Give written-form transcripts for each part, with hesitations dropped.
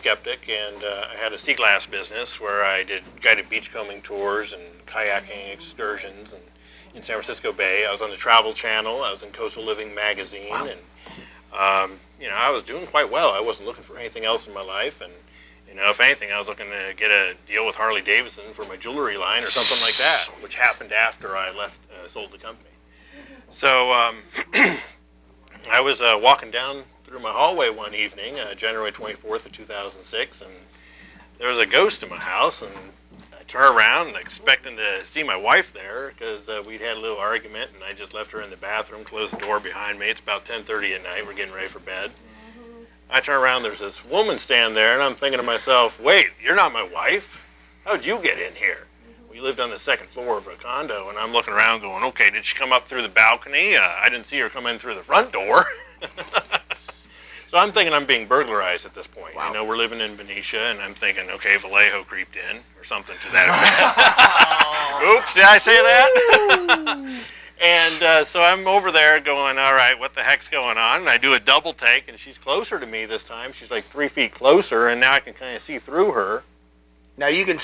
skeptic, and I had a sea glass business where I did guided beachcombing tours and kayaking excursions and in San Francisco Bay. I was on the Travel Channel. I was in Coastal Living magazine, Wow. and I was doing quite well. I wasn't looking for anything else in my life, and if anything, I was looking to get a deal with Harley Davidson for my jewelry line or something like that, which happened after I sold the company. So I was walking down through my hallway one evening, January 24th of 2006, and there was a ghost in my house, and I turned around expecting to see my wife there because we'd had a little argument, and I just left her in the bathroom, closed the door behind me. It's about 10:30 at night. We're getting ready for bed. I turn around, there's this woman standing there, and I'm thinking to myself, wait, you're not my wife? How'd you get in here? We lived on the second floor of a condo, and I'm looking around going, okay, did she come up through the balcony? I didn't see her come in through the front door. So I'm thinking I'm being burglarized at this point. Wow. We're living in Benicia, and I'm thinking, okay, Vallejo creeped in, or something to that effect. Oops, did I say that? And so I'm over there going, all right, what the heck's going on? And I do a double take, and she's closer to me this time. She's like 3 feet closer, and now I can kind of see through her. Now you can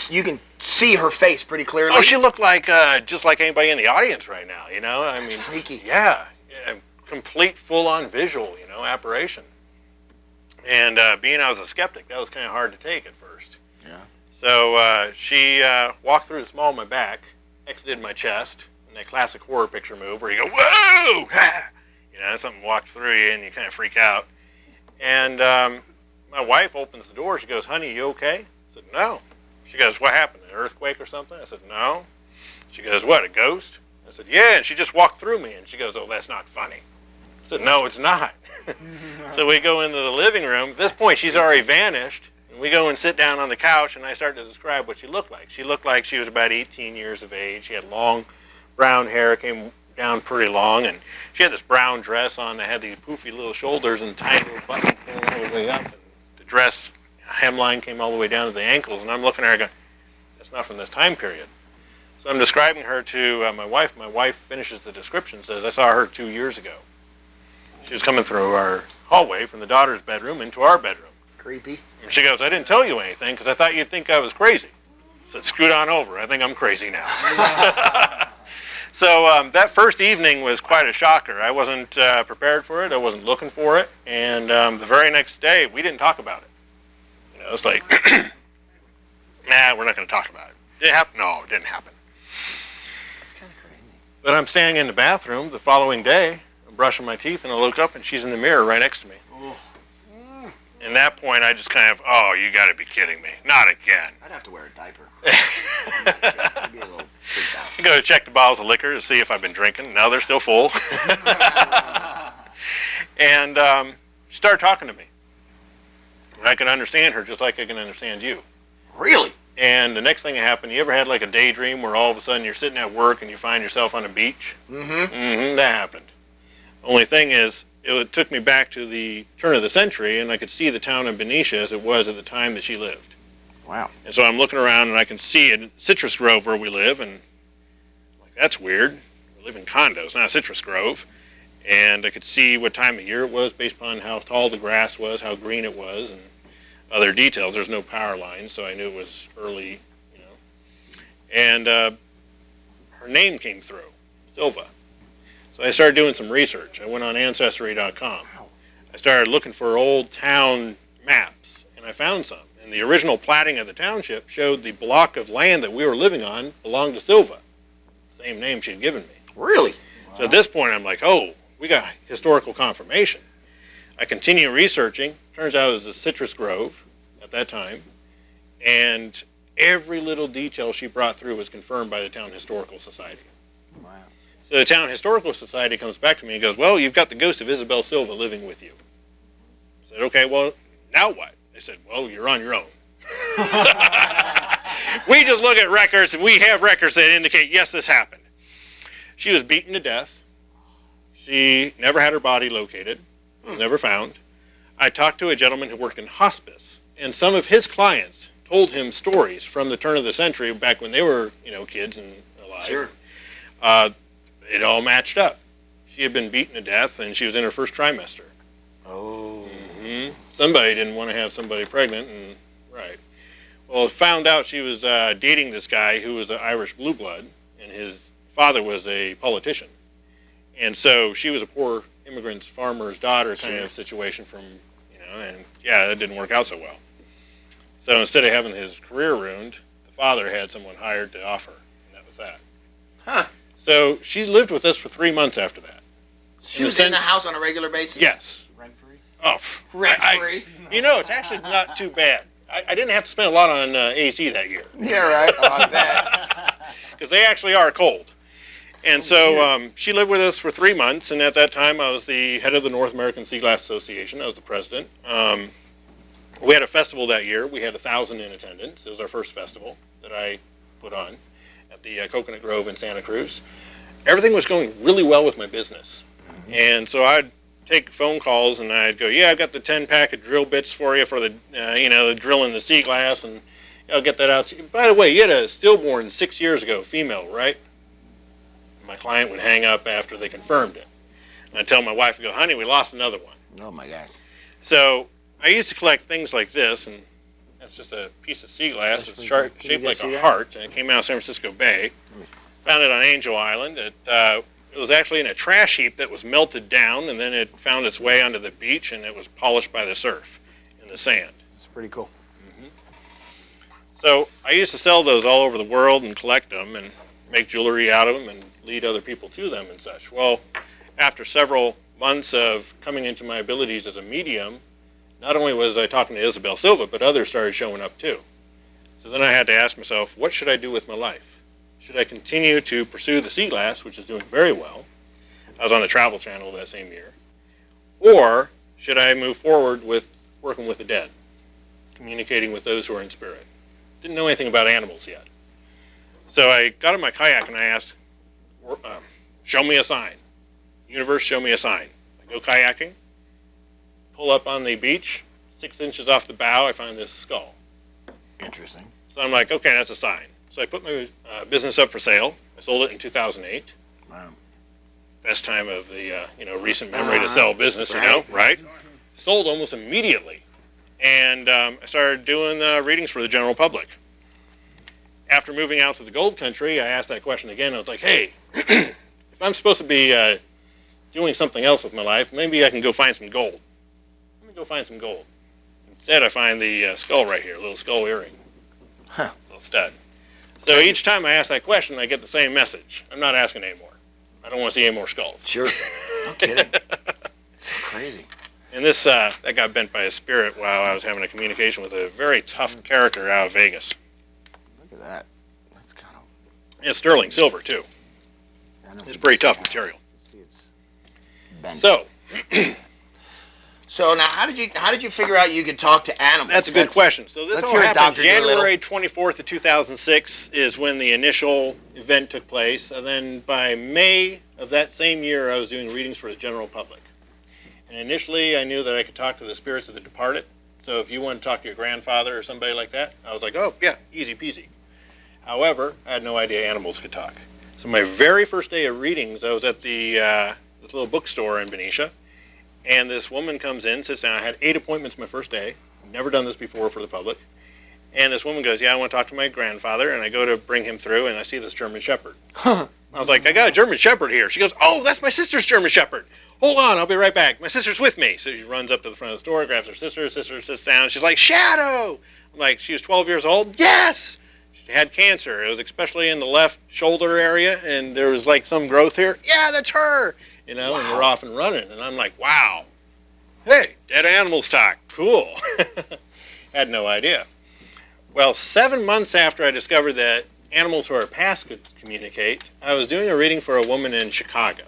see her face pretty clearly. Oh, she looked like just like anybody in the audience right now. That's freaky. Yeah, complete full-on visual, apparition. And being I was a skeptic, that was kind of hard to take at first. Yeah. So she walked through the small of my back, exited my chest. That classic horror picture move where you go, whoa! Something walks through you and you kind of freak out. And my wife opens the door. She goes, honey, you okay? I said, no. She goes, what happened, an earthquake or something? I said, no. She goes, what, a ghost? I said, yeah, and she just walked through me. And she goes, oh, that's not funny. I said, no, it's not. So we go into the living room. At this point, she's already vanished. And we go and sit down on the couch, and I start to describe what she looked like. She looked like she was about 18 years of age. She had long brown hair, came down pretty long, and she had this brown dress on that had these poofy little shoulders and tiny little buttons going all the way up. And the dress hemline came all the way down to the ankles, and I'm looking at her going, that's not from this time period. So I'm describing her to my wife. My wife finishes the description, says, I saw her 2 years ago. She was coming through our hallway from the daughter's bedroom into our bedroom. Creepy. And she goes, I didn't tell you anything because I thought you'd think I was crazy. I said, scoot on over. I think I'm crazy now. So that first evening was quite a shocker. I wasn't prepared for it. I wasn't looking for it. And the very next day, we didn't talk about it. It's like, nah, we're not going to talk about it. Did it happen? No, it didn't happen. That's kind of crazy. But I'm standing in the bathroom the following day. I'm brushing my teeth, and I look up, and she's in the mirror right next to me. And at that point, I just kind of, oh, you got to be kidding me. Not again. I'd have to wear a diaper. I'd be a little freaked out. I go to check the bottles of liquor to see if I've been drinking. No, they're still full. And she started talking to me. And I can understand her just like I can understand you. Really? And the next thing that happened, you ever had like a daydream where all of a sudden you're sitting at work and you find yourself on a beach? Mm-hmm. Mm-hmm, that happened. Only thing is, it took me back to the turn of the century, and I could see the town of Benicia as it was at the time that she lived. Wow. And so I'm looking around, and I can see a citrus grove where we live, and like, that's weird. We live in condos, not a citrus grove. And I could see what time of year it was based upon how tall the grass was, how green it was, and other details. There's no power lines, so I knew it was early, And her name came through, Silva. So I started doing some research. I went on Ancestry.com. I started looking for old town maps, and I found some. And the original platting of the township showed the block of land that we were living on belonged to Silva. Same name she'd given me. Really? Wow. So at this point, I'm like, oh, we got historical confirmation. I continue researching. Turns out it was a citrus grove at that time. And every little detail she brought through was confirmed by the Town Historical Society. Wow. So the Town Historical Society comes back to me and goes, well, you've got the ghost of Isabel Silva living with you. I said, okay, well, now what? They said, well, you're on your own. We just look at records, and we have records that indicate, yes, this happened. She was beaten to death. She never had her body located. It was never found. I talked to a gentleman who worked in hospice, and some of his clients told him stories from the turn of the century back when they were, kids and alive. Sure. It all matched up. She had been beaten to death, and she was in her first trimester. Oh. Mm-hmm. somebody didn't want to have somebody pregnant, and right. Well, found out she was dating this guy who was an Irish blue blood, and his father was a politician. And so she was a poor immigrant's farmer's daughter kind of situation from, and yeah, that didn't work out so well. So instead of having his career ruined, the father had someone hired to offer, and that was that. Huh. So she lived with us for 3 months after that. She was in the house on a regular basis? Yes. Rent-free? Oh, Rent-free? It's actually not too bad. I didn't have to spend a lot on AC that year. Yeah, right. Oh, I bet. Because they actually are cold. And so she lived with us for 3 months, and at that time I was the head of the North American Sea Glass Association. I was the president. We had a festival that year. We had 1,000 in attendance. It was our first festival that I put on at the Coconut Grove in Santa Cruz. Everything was going really well with my business. Mm-hmm. And so I'd take phone calls and I'd go, yeah, I've got the 10-pack of drill bits for you for the, the drill in the sea glass, and I'll get that out to you. By the way, you had a stillborn 6 years ago, female, right? My client would hang up after they confirmed it. And I'd tell my wife, I go, honey, we lost another one. Oh, my gosh. So I used to collect things like this, and that's just a piece of sea glass. It's shaped like a heart, and it came out of San Francisco Bay. Found it on Angel Island. It was actually in a trash heap that was melted down, and then it found its way onto the beach, and it was polished by the surf in the sand. It's pretty cool. Mm-hmm. So I used to sell those all over the world and collect them and make jewelry out of them and lead other people to them and such. Well, after several months of coming into my abilities as a medium, not only was I talking to Isabel Silva, but others started showing up too. So then I had to ask myself, what should I do with my life? Should I continue to pursue the sea glass, which is doing very well? I was on the Travel Channel that same year. Or should I move forward with working with the dead, communicating with those who are in spirit? Didn't know anything about animals yet. So I got in my kayak and I asked, show me a sign. Universe, show me a sign. I go kayaking, pull up on the beach, 6 inches off the bow, I find this skull. Interesting. So I'm like, okay, that's a sign. So I put my business up for sale. I sold it in 2008. Wow. Best time of the recent memory to sell business, right? Sold almost immediately. And I started doing readings for the general public. After moving out to the gold country, I asked that question again. I was like, hey, if I'm supposed to be doing something else with my life, maybe I can go find some gold. Let me go find some gold. Instead, I find the skull right here, a little skull earring. Huh. Little stud. So each time I ask that question, I get the same message. I'm not asking anymore. I don't want to see any more skulls. Sure. No kidding. So crazy. And this, that got bent by a spirit while I was having a communication with a very tough character out of Vegas. Look at that. That's kind of... And sterling silver, too. It's pretty tough material. See, it's bent. So, So now, how did you figure out you could talk to animals? that's a good question. So this let's all hear it, happened Dr. Doolittle. January 24th of 2006 is when the initial event took place. And then by May of that same year, I was doing readings for the general public. And initially, I knew that I could talk to the spirits of the departed. So if you wanted to talk to your grandfather or somebody like that, I was like, oh, yeah, easy peasy. However, I had no idea animals could talk. So my very first day of readings, I was at the this little bookstore in Benicia. And this woman comes in, sits down. I had 8 appointments my first day. Never done this before for the public. And this woman goes, yeah, I want to talk to my grandfather. And I go to bring him through, and I see this German Shepherd. I was like, I got a German Shepherd here. She goes, oh, that's my sister's German Shepherd. Hold on, I'll be right back. My sister's with me. So she runs up to the front of the store, grabs her sister. Sister sits down. She's like, Shadow. I'm like, she was 12 years old? Yes. She had cancer. It was especially in the left shoulder area, and there was like some growth here. Yeah, that's her. And we're off and running. And I'm like, wow. Hey, dead animals talk. Cool. Had no idea. Well, 7 months after I discovered that animals who are past could communicate, I was doing a reading for a woman in Chicago.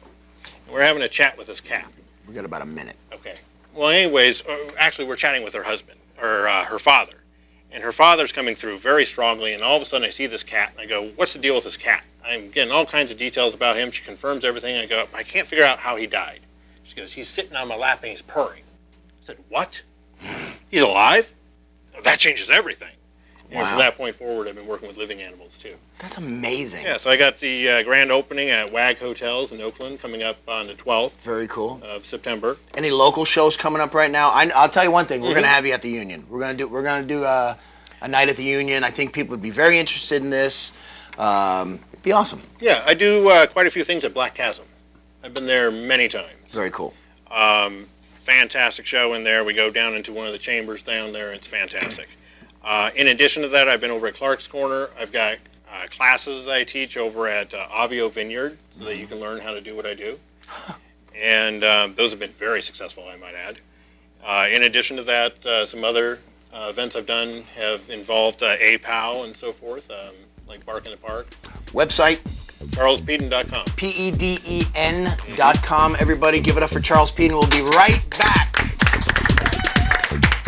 And we're having a chat with this cat. We got about a minute. Okay. Well, anyways, actually, we're chatting with her husband, or her father. And her father's coming through very strongly, and all of a sudden I see this cat, and I go, what's the deal with this cat? I'm getting all kinds of details about him. She confirms everything. I go, I can't figure out how he died. She goes, he's sitting on my lap and he's purring. I said, what? He's alive? Well, that changes everything. And Wow. from that point forward, I've been working with living animals too. That's amazing. Yeah, so I got the grand opening at WAG Hotels in Oakland coming up on the 12th Very cool. of September. Any local shows coming up right now? I'll tell you one thing. We're gonna have you at the Union. We're gonna do a night at the Union. I think people would be very interested in this. It'd be awesome. Yeah, I do quite a few things at Black Chasm. I've been there many times. Very cool. Fantastic show in there. We go down into one of the chambers down there. It's fantastic. In addition to that, I've been over at Clark's Corner. I've got classes that I teach over at Avio Vineyard so that you can learn how to do what I do. And those have been very successful, I might add. In addition to that, some other events I've done have involved APOW and so forth, like Bark in the Park. Website? CharlesPeden.com. PEDEN.com. Everybody give it up for Charles Peden. We'll be right back.